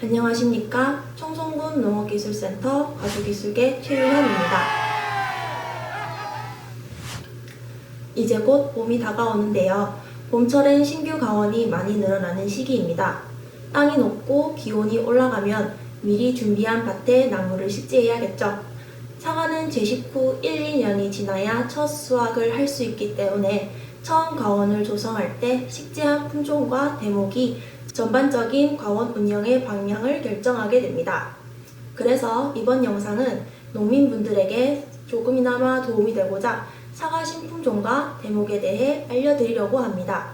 안녕하십니까. 청송군 농업기술센터 과수기술계 최유현입니다. 이제 곧 봄이 다가오는데요. 봄철엔 신규 가원이 많이 늘어나는 시기입니다. 땅이 높고 기온이 올라가면 미리 준비한 밭에 나무를 식재해야겠죠. 사과는 제식 후 1, 2년이 지나야 첫 수확을 할 수 있기 때문에 처음 가원을 조성할 때 식재한 품종과 대목이 전반적인 가원 운영의 방향을 결정하게 됩니다. 그래서 이번 영상은 농민분들에게 조금이나마 도움이 되고자 사과 신품종과 대목에 대해 알려드리려고 합니다.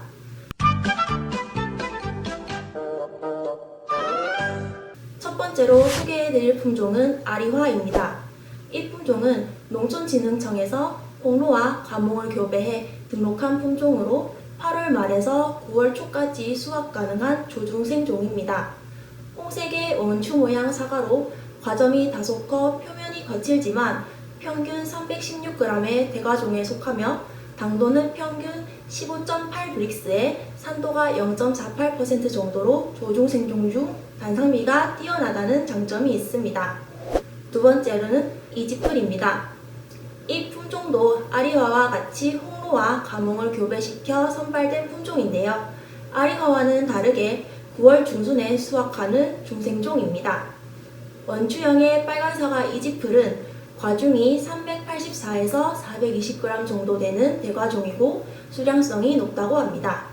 첫 번째로 소개해드릴 품종은 아리화입니다. 이 품종은 농촌진흥청에서 홍로와 가몽을 교배해 등록한 품종으로 8월 말에서 9월 초까지 수확 가능한 조중생종입니다. 홍색의 원추 모양 사과로 과점이 다소 커 표면이 거칠지만 평균 316g의 대과종에 속하며 당도는 평균 15.8브릭스에 산도가 0.48% 정도로 조중생종 중 단상미가 뛰어나다는 장점이 있습니다. 두 번째로는 이지플입니다. 이 품종도 아리화와 같이 홍로와 가몽을 교배시켜 선발된 품종인데요. 아리화와는 다르게 9월 중순에 수확하는 중생종입니다. 원추형의 빨간 사과 이지플은 과중이 384에서 420g 정도 되는 대과종이고 수량성이 높다고 합니다.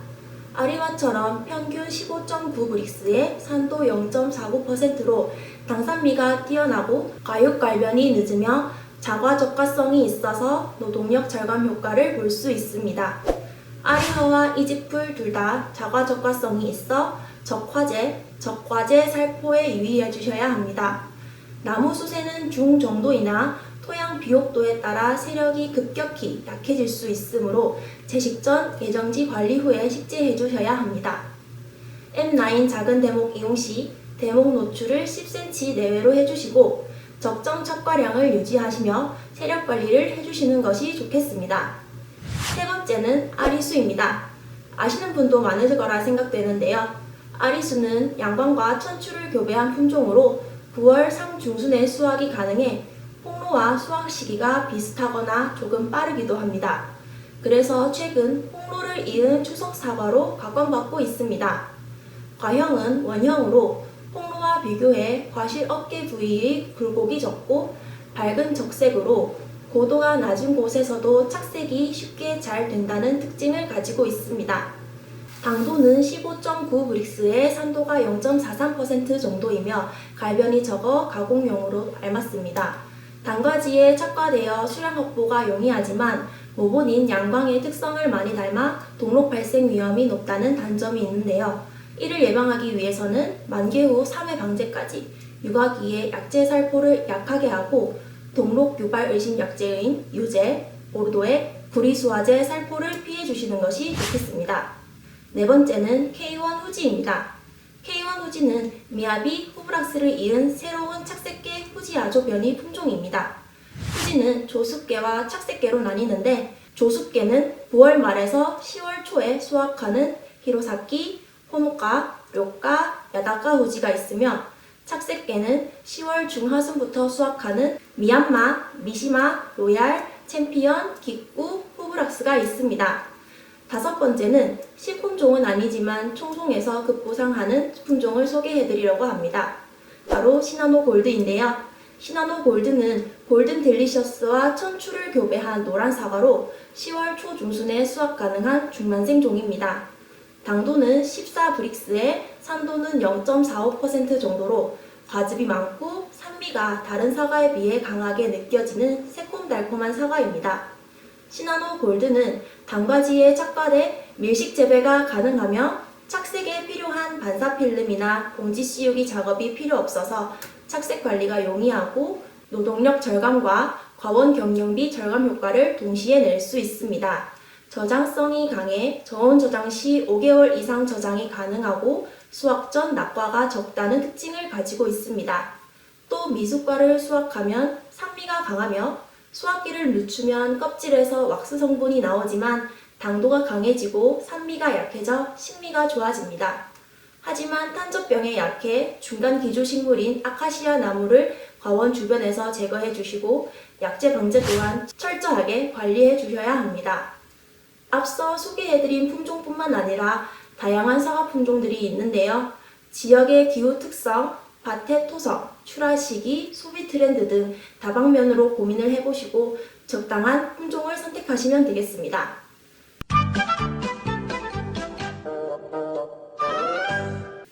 아리화처럼 평균 15.9브릭스에 산도 0.49%로 당산미가 뛰어나고 과육갈변이 늦으며 자과 적과성이 있어서 노동력 절감 효과를 볼 수 있습니다. 아리화와 이지플 둘 다 자과 적과성이 있어 적화제, 적과제 살포에 유의해 주셔야 합니다. 나무 수세는 중정도이나 토양 비옥도에 따라 세력이 급격히 약해질 수 있으므로 채식 전 예정지 관리 후에 식재해 주셔야 합니다. M9 작은 대목 이용 시 대목 노출을 10cm 내외로 해주시고 적정 착과량을 유지하시며 세력 관리를 해주시는 것이 좋겠습니다. 세 번째는 아리수입니다. 아시는 분도 많으실 거라 생각되는데요. 아리수는 양광과 천추를 교배한 품종으로 9월 상중순에 수확이 가능해 홍로와 수확 시기가 비슷하거나 조금 빠르기도 합니다. 그래서 최근 홍로를 이은 추석 사과로 각광받고 있습니다. 과형은 원형으로 홍로와 비교해 과실 어깨 부위의 굴곡이 적고 밝은 적색으로 고도가 낮은 곳에서도 착색이 쉽게 잘 된다는 특징을 가지고 있습니다. 당도는 15.9브릭스에 산도가 0.43% 정도이며 갈변이 적어 가공용으로 알맞습니다. 단과지에 착과되어 수량 확보가 용이하지만 모본인 양광의 특성을 많이 닮아 동록 발생 위험이 높다는 단점이 있는데요. 이를 예방하기 위해서는 만개 후 3회 방제까지 유과기에 약재 살포를 약하게 하고 동록 유발 의심 약재인 유제, 보르도액, 구리수화제 살포를 피해 주시는 것이 좋겠습니다. 네 번째는 K1 후지입니다. K1 후지는 미야비 후브락스를 이은 새로운 착색계 후지아조 변이 품종입니다. 후지는 조숙계와 착색계로 나뉘는데 조숙계는 9월 말에서 10월 초에 수확하는 히로사키, 호모카, 료카, 야다카 후지가 있으며 착색계는 10월 중하순부터 수확하는 미얀마, 미시마, 로얄, 챔피언, 기쿠, 후브락스가 있습니다. 다섯 번째는 신품종은 아니지만 청송에서 급부상하는 품종을 소개해드리려고 합니다. 바로 시나노 골드인데요. 시나노 골드는 골든 델리셔스와 천추를 교배한 노란 사과로 10월 초중순에 수확 가능한 중만생 종입니다. 당도는 14브릭스에 산도는 0.45% 정도로 과즙이 많고 산미가 다른 사과에 비해 강하게 느껴지는 새콤달콤한 사과입니다. 시나노 골드는 단과지에 착과돼 밀식 재배가 가능하며 착색에 필요한 반사 필름이나 봉지 씌우기 작업이 필요 없어서 착색 관리가 용이하고 노동력 절감과 과원 경영비 절감 효과를 동시에 낼 수 있습니다. 저장성이 강해 저온 저장 시 5개월 이상 저장이 가능하고 수확 전 낙과가 적다는 특징을 가지고 있습니다. 또 미숫과를 수확하면 산미가 강하며 수확기를 늦추면 껍질에서 왁스 성분이 나오지만 당도가 강해지고 산미가 약해져 신미가 좋아집니다. 하지만 탄저병에 약해 중간 기조 식물인 아카시아 나무를 과원 주변에서 제거해 주시고 약재 방제 또한 철저하게 관리해 주셔야 합니다. 앞서 소개해드린 품종뿐만 아니라 다양한 사과 품종들이 있는데요. 지역의 기후 특성, 밭의 토성, 출하 시기, 소비 트렌드 등 다방면으로 고민을 해보시고 적당한 품종을 선택하시면 되겠습니다.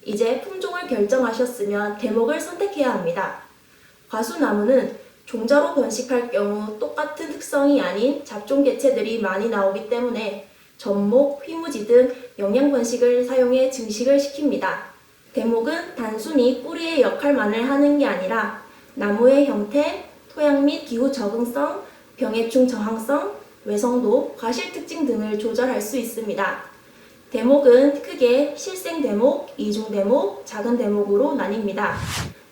이제 품종을 결정하셨으면 대목을 선택해야 합니다. 과수나무는 종자로 번식할 경우 똑같은 특성이 아닌 잡종 개체들이 많이 나오기 때문에 접목, 휘무지 등 영양 번식을 사용해 증식을 시킵니다. 대목은 단순히 뿌리의 역할만을 하는 게 아니라 나무의 형태, 토양 및 기후 적응성, 병해충 저항성, 외성도, 과실 특징 등을 조절할 수 있습니다. 대목은 크게 실생 대목, 이중 대목, 작은 대목으로 나뉩니다.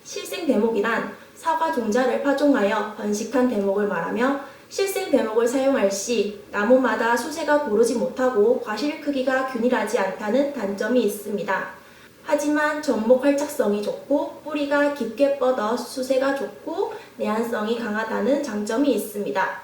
실생 대목이란 사과 종자를 파종하여 번식한 대목을 말하며 실생 대목을 사용할 시 나무마다 수세가 고르지 못하고 과실 크기가 균일하지 않다는 단점이 있습니다. 하지만 접목 활착성이 좋고 뿌리가 깊게 뻗어 수세가 좋고 내한성이 강하다는 장점이 있습니다.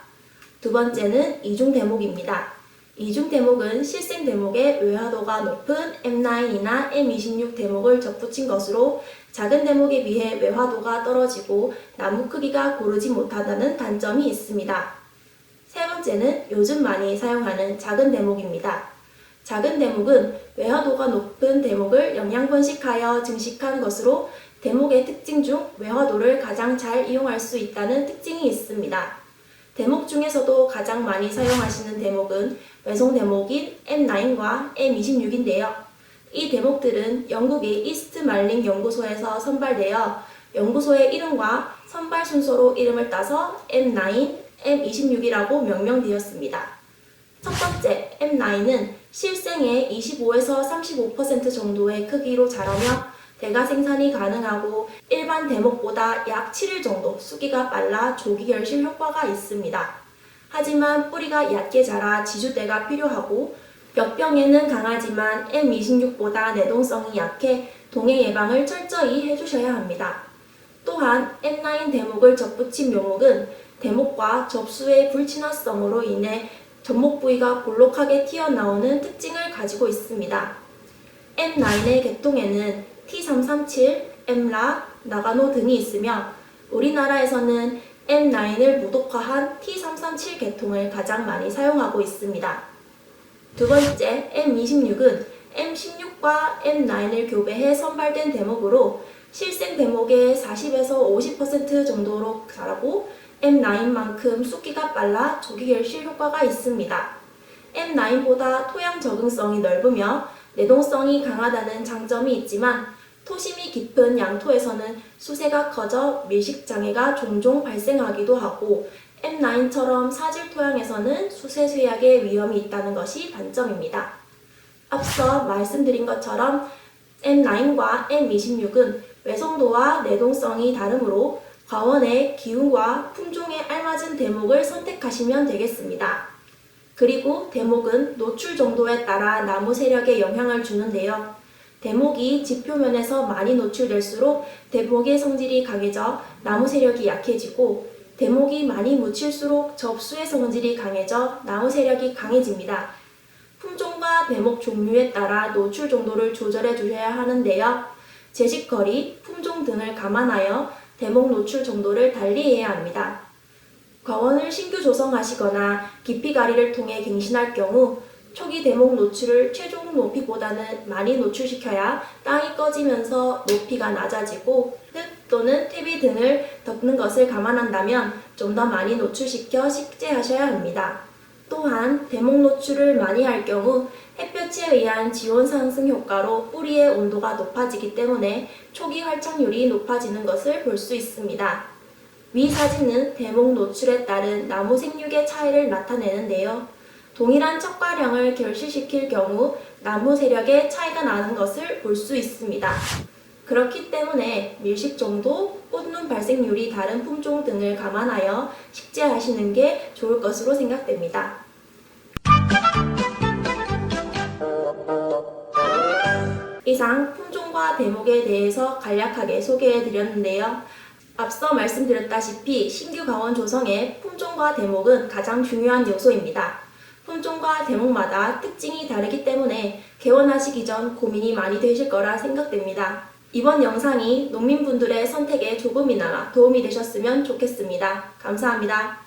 두 번째는 이중 대목입니다. 이중 대목은 실생 대목에 외화도가 높은 M9이나 M26 대목을 접붙인 것으로 작은 대목에 비해 외화도가 떨어지고 나무 크기가 고르지 못하다는 단점이 있습니다. 세 번째는 요즘 많이 사용하는 작은 대목입니다. 작은 대목은 외화도가 높은 대목을 영양 번식하여 증식한 것으로 대목의 특징 중 외화도를 가장 잘 이용할 수 있다는 특징이 있습니다. 대목 중에서도 가장 많이 사용하시는 대목은 외송 대목인 M9과 M26인데요. 이 대목들은 영국의 이스트 말링 연구소에서 선발되어 연구소의 이름과 선발 순서로 이름을 따서 M9, M26이라고 명명되었습니다. 첫 번째 M9은 실생의 25에서 35% 정도의 크기로 자라며 대가 생산이 가능하고 일반 대목보다 약 7일 정도 수기가 빨라 조기 결실 효과가 있습니다. 하지만 뿌리가 얕게 자라 지주대가 필요하고 벽병에는 강하지만 M26보다 내동성이 약해 동해 예방을 철저히 해주셔야 합니다. 또한 M9 대목을 접붙인 묘목은 대목과 접수의 불친화성으로 인해 접목 부위가 볼록하게 튀어나오는 특징을 가지고 있습니다. M9의 계통에는 T337, 엠라, 나가노 등이 있으며 우리나라에서는 M9을 무독화한 T337 계통을 가장 많이 사용하고 있습니다. 두 번째 M26은 M16과 M9을 교배해 선발된 대목으로 실생 대목의 40에서 50% 정도로 자라고 M9만큼 쑥기가 빨라 조기 결실 효과가 있습니다. M9보다 토양 적응성이 넓으며 내동성이 강하다는 장점이 있지만 토심이 깊은 양토에서는 수세가 커져 밀식장애가 종종 발생하기도 하고 M9처럼 사질 토양에서는 수세 쇠약의 위험이 있다는 것이 단점입니다. 앞서 말씀드린 것처럼 M9과 M26은 외성도와 내동성이 다르므로 과원의 기후와 품종에 알맞은 대목을 선택하시면 되겠습니다. 그리고 대목은 노출 정도에 따라 나무 세력에 영향을 주는데요. 대목이 지표면에서 많이 노출될수록 대목의 성질이 강해져 나무 세력이 약해지고 대목이 많이 묻힐수록 접수의 성질이 강해져 나무 세력이 강해집니다. 품종과 대목 종류에 따라 노출 정도를 조절해 주셔야 하는데요. 재식거리, 품종 등을 감안하여 대목 노출 정도를 달리해야 합니다. 과원을 신규 조성하시거나 깊이 가리를 통해 갱신할 경우 초기 대목 노출을 최종 높이보다는 많이 노출시켜야 땅이 꺼지면서 높이가 낮아지고 흙 또는 퇴비 등을 덮는 것을 감안한다면 좀 더 많이 노출시켜 식재하셔야 합니다. 또한 대목 노출을 많이 할 경우 햇볕에 의한 지온 상승 효과로 뿌리의 온도가 높아지기 때문에 초기 활착률이 높아지는 것을 볼 수 있습니다. 위 사진은 대목 노출에 따른 나무 생육의 차이를 나타내는데요. 동일한 척과량을 결실시킬 경우 나무 세력의 차이가 나는 것을 볼 수 있습니다. 그렇기 때문에 밀식 정도, 꽃눈 발생률이 다른 품종 등을 감안하여 식재하시는 게 좋을 것으로 생각됩니다. 이상 품종 품종과 대목에 대해서 간략하게 소개해드렸는데요. 앞서 말씀드렸다시피 신규 가원 조성의 품종과 대목은 가장 중요한 요소입니다. 품종과 대목마다 특징이 다르기 때문에 개원하시기 전 고민이 많이 되실 거라 생각됩니다. 이번 영상이 농민분들의 선택에 조금이나마 도움이 되셨으면 좋겠습니다. 감사합니다.